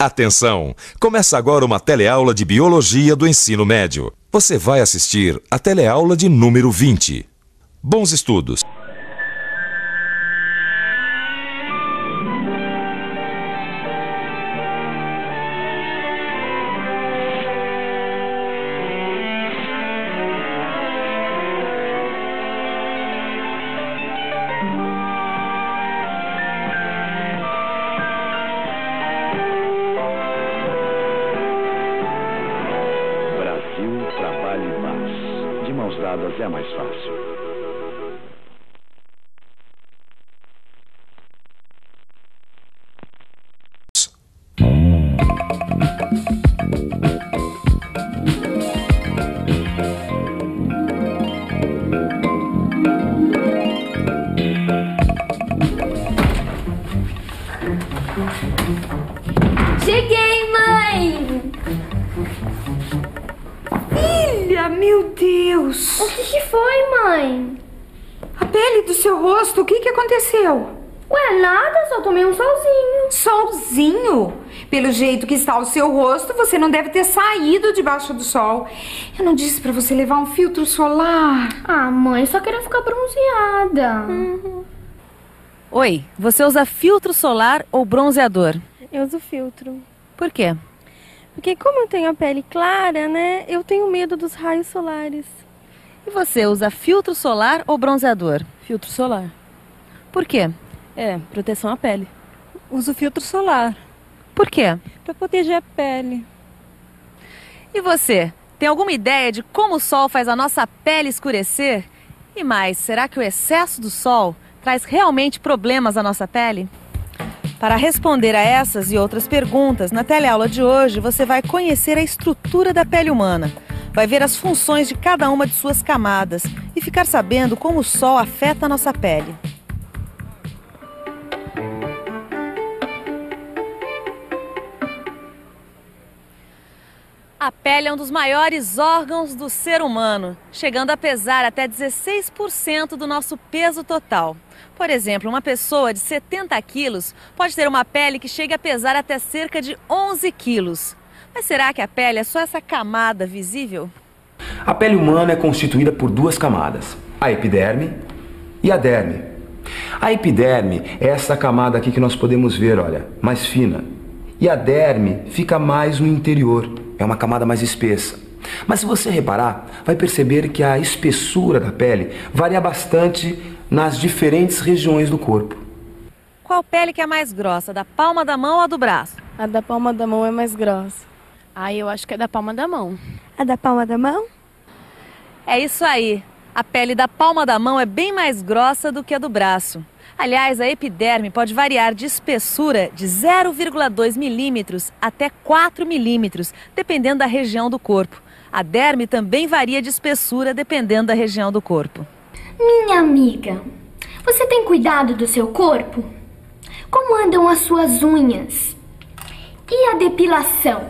Atenção! Começa agora uma teleaula de Biologia do Ensino Médio. Você vai assistir a teleaula de número 20. Bons estudos! Trabalho em paz. De mãos dadas é mais fácil. Cheguei, mãe! Filha, meu Deus! O que foi, mãe? A pele do seu rosto, o que aconteceu? Ué, nada, só tomei um solzinho. Solzinho? Pelo jeito que está o seu rosto, você não deve ter saído debaixo do sol. Eu não disse pra você levar um filtro solar? Ah, mãe, só queria ficar bronzeada. Oi, você usa filtro solar ou bronzeador? Eu uso filtro. Por quê? Porque como eu tenho a pele clara, né, eu tenho medo dos raios solares. E você usa filtro solar ou bronzeador? Filtro solar. Por quê? Proteção à pele. Uso filtro solar. Por quê? Para proteger a pele. E você, tem alguma ideia de como o sol faz a nossa pele escurecer? E mais, será que o excesso do sol traz realmente problemas à nossa pele? Para responder a essas e outras perguntas, na teleaula de hoje você vai conhecer a estrutura da pele humana, vai ver as funções de cada uma de suas camadas e ficar sabendo como o sol afeta a nossa pele. A pele é um dos maiores órgãos do ser humano, chegando a pesar até 16% do nosso peso total. Por exemplo, uma pessoa de 70 quilos pode ter uma pele que chega a pesar até cerca de 11 quilos. Mas será que a pele é só essa camada visível? A pele humana é constituída por duas camadas, a epiderme e a derme. A epiderme é essa camada aqui que nós podemos ver, olha, mais fina. E a derme fica mais no interior, é uma camada mais espessa. Mas se você reparar, vai perceber que a espessura da pele varia bastante nas diferentes regiões do corpo. Qual pele que é mais grossa, da palma da mão ou do braço? A da palma da mão é mais grossa. Eu acho que é da palma da mão. A da palma da mão? É isso aí. A pele da palma da mão é bem mais grossa do que a do braço. Aliás, a epiderme pode variar de espessura de 0,2 milímetros até 4 milímetros, dependendo da região do corpo. A derme também varia de espessura dependendo da região do corpo. Minha amiga, você tem cuidado do seu corpo? Como andam as suas unhas? E a depilação?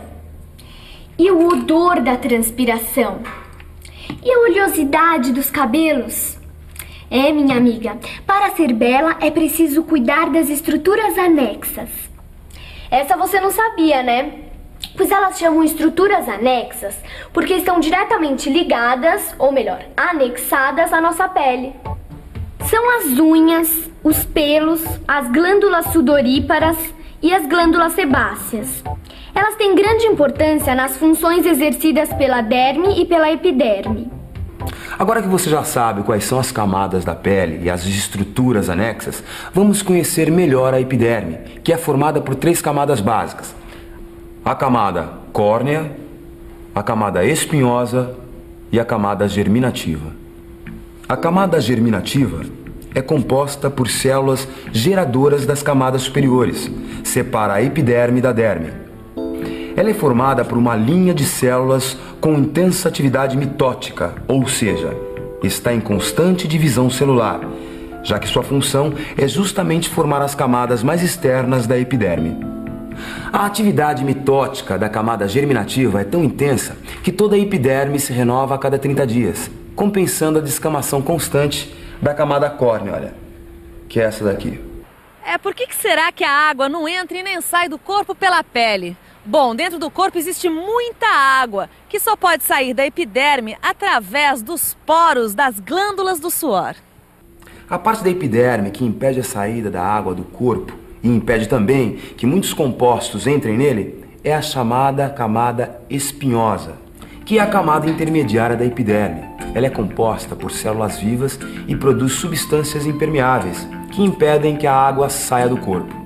E o odor da transpiração? E a oleosidade dos cabelos? Minha amiga, para ser bela é preciso cuidar das estruturas anexas. Essa você não sabia, né? Pois elas chamam estruturas anexas porque estão diretamente ligadas, ou melhor, anexadas à nossa pele. São as unhas, os pelos, as glândulas sudoríparas e as glândulas sebáceas. Elas têm grande importância nas funções exercidas pela derme e pela epiderme. Agora que você já sabe quais são as camadas da pele e as estruturas anexas, vamos conhecer melhor a epiderme, que é formada por 3 camadas básicas. A camada córnea, a camada espinhosa e a camada germinativa. A camada germinativa é composta por células geradoras das camadas superiores, separa a epiderme da derme. Ela é formada por uma linha de células com intensa atividade mitótica, ou seja, está em constante divisão celular, já que sua função é justamente formar as camadas mais externas da epiderme. A atividade mitótica da camada germinativa é tão intensa que toda a epiderme se renova a cada 30 dias, compensando a descamação constante da camada córnea, olha, que é essa daqui. Por que será que a água não entra e nem sai do corpo pela pele? Bom, dentro do corpo existe muita água, que só pode sair da epiderme através dos poros das glândulas do suor. A parte da epiderme que impede a saída da água do corpo e impede também que muitos compostos entrem nele é a chamada camada espinhosa, que é a camada intermediária da epiderme. Ela é composta por células vivas e produz substâncias impermeáveis que impedem que a água saia do corpo.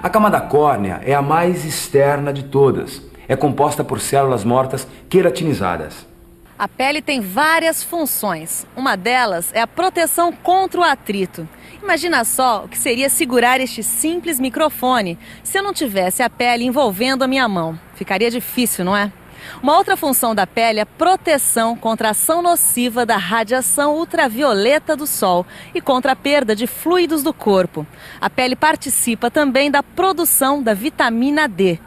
A camada córnea é a mais externa de todas. É composta por células mortas queratinizadas. A pele tem várias funções. Uma delas é a proteção contra o atrito. Imagina só o que seria segurar este simples microfone se eu não tivesse a pele envolvendo a minha mão. Ficaria difícil, não é? Uma outra função da pele é a proteção contra a ação nociva da radiação ultravioleta do sol e contra a perda de fluidos do corpo. A pele participa também da produção da vitamina D,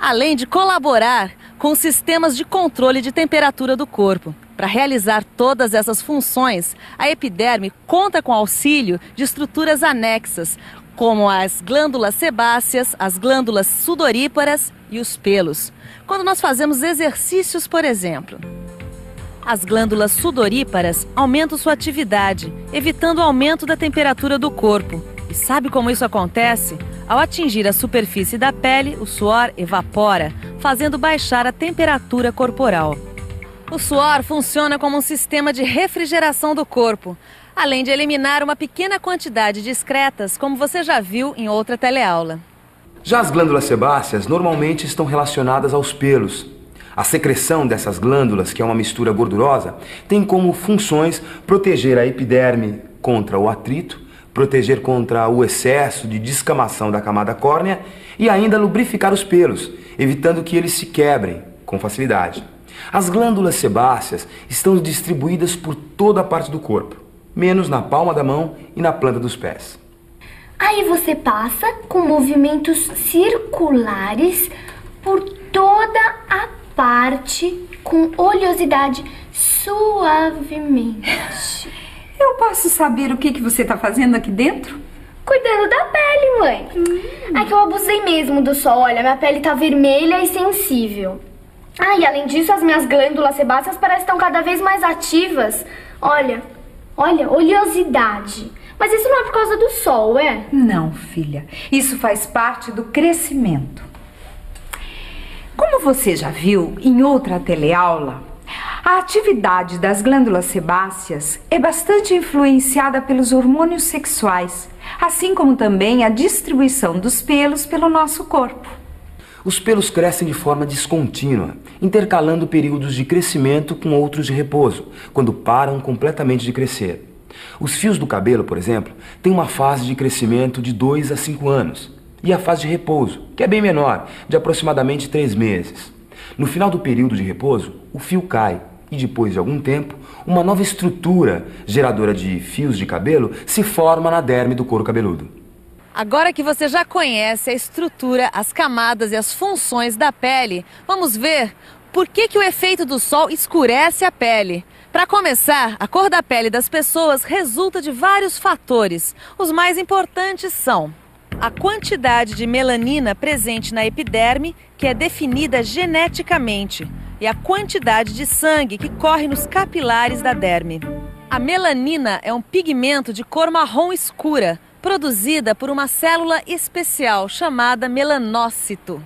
além de colaborar com sistemas de controle de temperatura do corpo. Para realizar todas essas funções, a epiderme conta com auxílio de estruturas anexas, como as glândulas sebáceas, as glândulas sudoríparas e os pelos. Quando nós fazemos exercícios, por exemplo, as glândulas sudoríparas aumentam sua atividade, evitando o aumento da temperatura do corpo. E sabe como isso acontece? Ao atingir a superfície da pele, o suor evapora, fazendo baixar a temperatura corporal. O suor funciona como um sistema de refrigeração do corpo, além de eliminar uma pequena quantidade de excretas, como você já viu em outra teleaula. Já as glândulas sebáceas normalmente estão relacionadas aos pelos. A secreção dessas glândulas, que é uma mistura gordurosa, tem como funções proteger a epiderme contra o atrito, proteger contra o excesso de descamação da camada córnea e ainda lubrificar os pelos, evitando que eles se quebrem com facilidade. As glândulas sebáceas estão distribuídas por toda a parte do corpo, menos na palma da mão e na planta dos pés. Aí você passa com movimentos circulares por toda a parte com oleosidade suavemente. Eu posso saber o que você está fazendo aqui dentro? Cuidando da pele, mãe. É que eu abusei mesmo do sol. Olha, minha pele tá vermelha e sensível. Ah, e além disso, as minhas glândulas sebáceas parecem que estão cada vez mais ativas. Olha, oleosidade. Mas isso não é por causa do sol, é? Não, filha. Isso faz parte do crescimento. Como você já viu em outra teleaula, a atividade das glândulas sebáceas é bastante influenciada pelos hormônios sexuais, assim como também a distribuição dos pelos pelo nosso corpo. Os pelos crescem de forma descontínua, intercalando períodos de crescimento com outros de repouso, quando param completamente de crescer. Os fios do cabelo, por exemplo, têm uma fase de crescimento de 2 a 5 anos e a fase de repouso, que é bem menor, de aproximadamente 3 meses. No final do período de repouso, o fio cai e depois de algum tempo, uma nova estrutura geradora de fios de cabelo se forma na derme do couro cabeludo. Agora que você já conhece a estrutura, as camadas e as funções da pele, vamos ver por que o efeito do sol escurece a pele. Para começar, a cor da pele das pessoas resulta de vários fatores. Os mais importantes são a quantidade de melanina presente na epiderme, que é definida geneticamente, e a quantidade de sangue que corre nos capilares da derme. A melanina é um pigmento de cor marrom escura, produzida por uma célula especial chamada melanócito.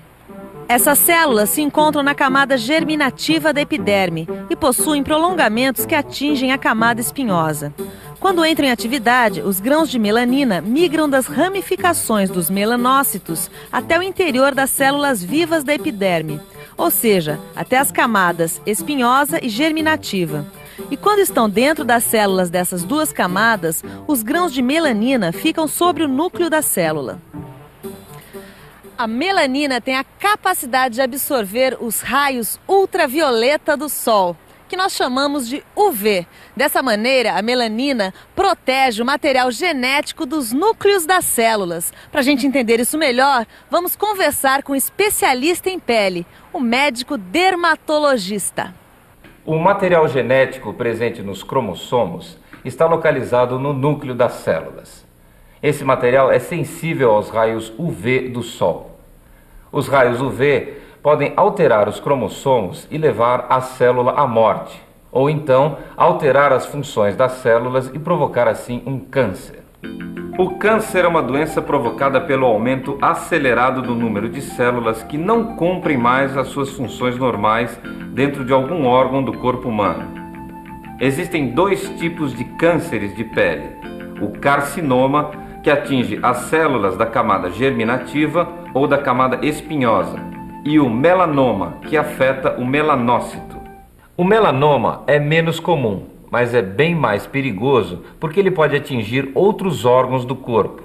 Essas células se encontram na camada germinativa da epiderme e possuem prolongamentos que atingem a camada espinhosa. Quando entram em atividade, os grãos de melanina migram das ramificações dos melanócitos até o interior das células vivas da epiderme, ou seja, até as camadas espinhosa e germinativa. E quando estão dentro das células dessas duas camadas, os grãos de melanina ficam sobre o núcleo da célula. A melanina tem a capacidade de absorver os raios ultravioleta do sol, que nós chamamos de UV. Dessa maneira, a melanina protege o material genético dos núcleos das células. Para a gente entender isso melhor, vamos conversar com um especialista em pele, o médico dermatologista. O material genético presente nos cromossomos está localizado no núcleo das células. Esse material é sensível aos raios UV do sol. Os raios UV podem alterar os cromossomos e levar a célula à morte, ou então alterar as funções das células e provocar assim um câncer. O câncer é uma doença provocada pelo aumento acelerado do número de células que não cumprem mais as suas funções normais dentro de algum órgão do corpo humano. Existem dois tipos de cânceres de pele: o carcinoma, que atinge as células da camada germinativa ou da camada espinhosa, e o melanoma, que afeta o melanócito. O melanoma é menos comum, mas é bem mais perigoso porque ele pode atingir outros órgãos do corpo.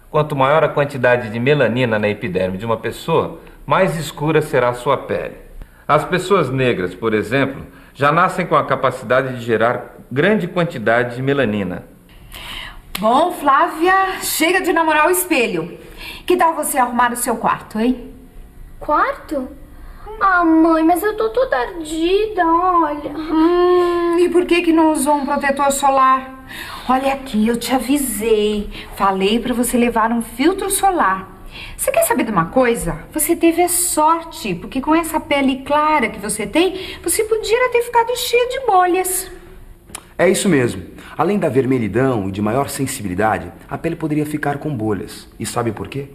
Quanto maior a quantidade de melanina na epiderme de uma pessoa, mais escura será a sua pele. As pessoas negras, por exemplo, já nascem com a capacidade de gerar grande quantidade de melanina. Bom, Flávia, chega de namorar o espelho. Que tal você arrumar o seu quarto, hein? Quarto? Ah, mãe, mas eu tô toda ardida, olha. E por que não usou um protetor solar? Olha aqui, eu te avisei. Falei pra você levar um filtro solar. Você quer saber de uma coisa? Você teve sorte, porque com essa pele clara que você tem, você podia ter ficado cheia de bolhas. É isso mesmo. Além da vermelhidão e de maior sensibilidade, a pele poderia ficar com bolhas. E sabe por quê?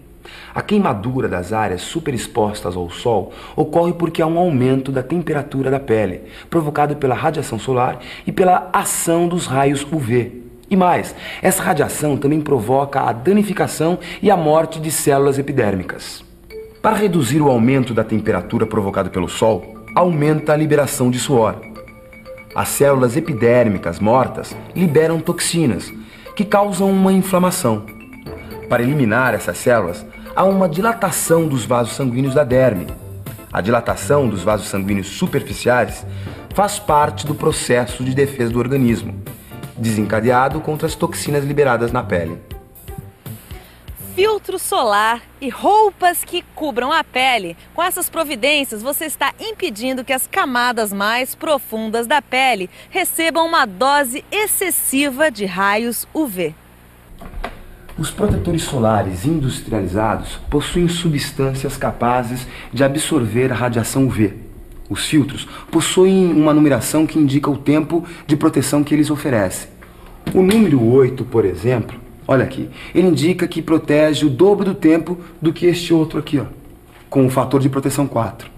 A queimadura das áreas superexpostas ao sol ocorre porque há um aumento da temperatura da pele, provocado pela radiação solar e pela ação dos raios UV. E mais, essa radiação também provoca a danificação e a morte de células epidérmicas. Para reduzir o aumento da temperatura provocado pelo sol, aumenta a liberação de suor. As células epidérmicas mortas liberam toxinas, que causam uma inflamação. Para eliminar essas células, há uma dilatação dos vasos sanguíneos da derme. A dilatação dos vasos sanguíneos superficiais faz parte do processo de defesa do organismo, desencadeado contra as toxinas liberadas na pele. Filtro solar e roupas que cubram a pele. Com essas providências, você está impedindo que as camadas mais profundas da pele recebam uma dose excessiva de raios UV. Os protetores solares industrializados possuem substâncias capazes de absorver a radiação UV. Os filtros possuem uma numeração que indica o tempo de proteção que eles oferecem. O número 8, por exemplo, olha aqui, ele indica que protege o dobro do tempo do que este outro aqui, ó, com o fator de proteção 4.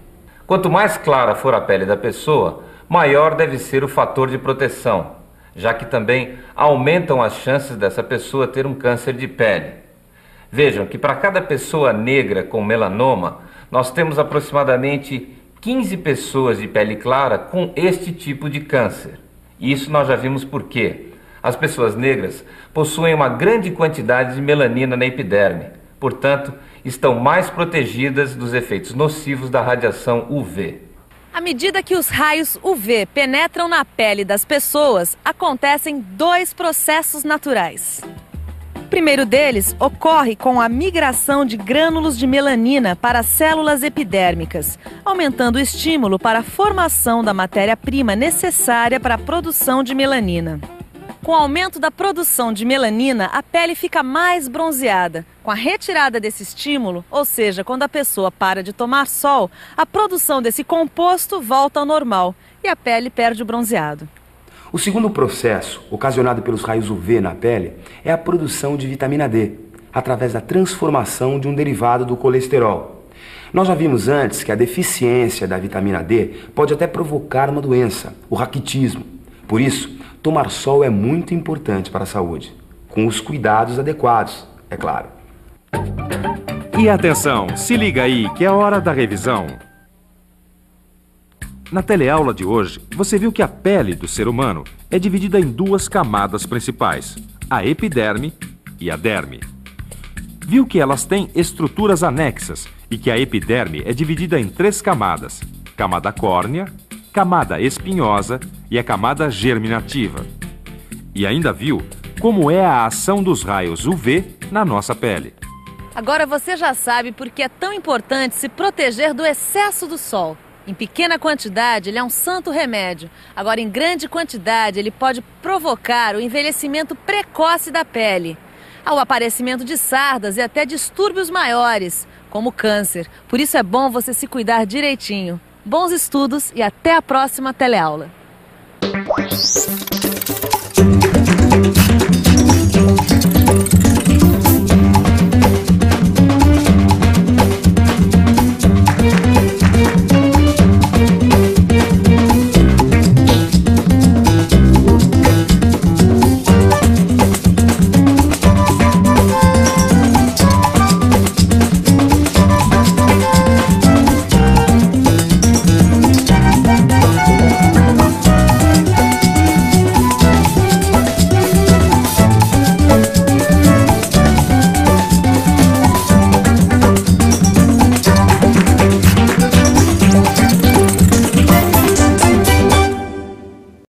Quanto mais clara for a pele da pessoa, maior deve ser o fator de proteção, já que também aumentam as chances dessa pessoa ter um câncer de pele. Vejam que para cada pessoa negra com melanoma, nós temos aproximadamente 15 pessoas de pele clara com este tipo de câncer. E isso nós já vimos por quê. As pessoas negras possuem uma grande quantidade de melanina na epiderme, portanto, estão mais protegidas dos efeitos nocivos da radiação UV. À medida que os raios UV penetram na pele das pessoas, acontecem dois processos naturais. O primeiro deles ocorre com a migração de grânulos de melanina para as células epidérmicas, aumentando o estímulo para a formação da matéria-prima necessária para a produção de melanina. Com o aumento da produção de melanina, a pele fica mais bronzeada. Com a retirada desse estímulo, ou seja, quando a pessoa para de tomar sol, a produção desse composto volta ao normal e a pele perde o bronzeado. O segundo processo, ocasionado pelos raios UV na pele, é a produção de vitamina D, através da transformação de um derivado do colesterol. Nós já vimos antes que a deficiência da vitamina D pode até provocar uma doença, o raquitismo. Por isso, tomar sol é muito importante para a saúde, com os cuidados adequados, é claro. E atenção, se liga aí que é hora da revisão. Na teleaula de hoje, você viu que a pele do ser humano é dividida em duas camadas principais, a epiderme e a derme. Viu que elas têm estruturas anexas e que a epiderme é dividida em três camadas, camada córnea, camada espinhosa e a camada germinativa. E ainda viu como é a ação dos raios UV na nossa pele. Agora você já sabe por que é tão importante se proteger do excesso do sol. Em pequena quantidade, ele é um santo remédio. Agora, em grande quantidade, ele pode provocar o envelhecimento precoce da pele, ao aparecimento de sardas e até distúrbios maiores, como câncer. Por isso é bom você se cuidar direitinho. Bons estudos e até a próxima teleaula.